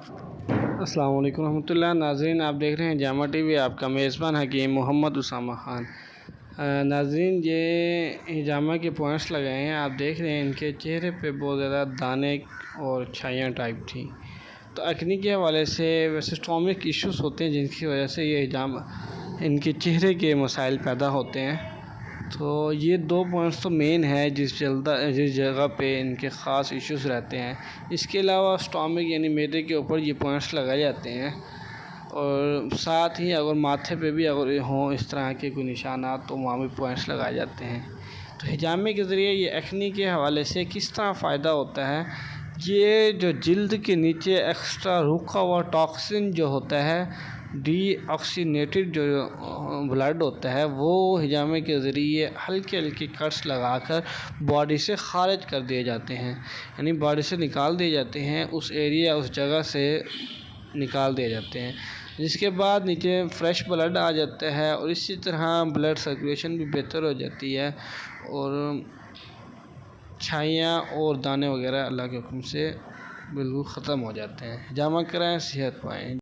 अस्सलाम वालेकुम रहमतुल्लाह। नाज़रीन, आप देख रहे हैं जामा टीवी। आपका मेज़बान हकीम मोहम्मद उसामा ख़ान। नाज़रीन, ये हिजामा के पॉइंट्स लगाए हैं। आप देख रहे हैं इनके चेहरे पे बहुत ज़्यादा दाने और छाइयाँ टाइप थी। तो एक्ने के हवाले से वैसे स्टोमिक इश्यूज़ होते हैं जिनकी वजह से ये हिजामा इनके चेहरे के मसाइल पैदा होते हैं। तो ये 2 पॉइंट्स तो मेन है जिस जगह पे इनके ख़ास इश्यूज़ रहते हैं। इसके अलावा स्टोमिक यानी मैदे के ऊपर ये पॉइंट्स लगाए जाते हैं, और साथ ही अगर माथे पे भी अगर हों इस तरह के कोई निशानात तो वहाँ भी पॉइंट्स लगाए जाते हैं। तो हिजामे के ज़रिए ये एक्ने के हवाले से किस तरह फ़ायदा होता है, ये जो जिल्द के नीचे एक्स्ट्रा रुका हुआ टॉक्सिन जो होता है, डीऑक्सीनेटेड जो ब्लड होता है, वो हिजामे के ज़रिए हल्के हल्के कट्स लगाकर बॉडी से ख़ारिज कर दिए जाते हैं, यानी बॉडी से निकाल दिए जाते हैं, उस एरिया उस जगह से निकाल दिए जाते हैं, जिसके बाद नीचे फ्रेश ब्लड आ जाता है और इसी तरह ब्लड सर्कुलेशन भी बेहतर हो जाती है और छाइयाँ और दाने वगैरह अल्लाह के हुक्म से बिल्कुल ख़त्म हो जाते हैं। हिजामा कराएँ, सेहत पाएँ।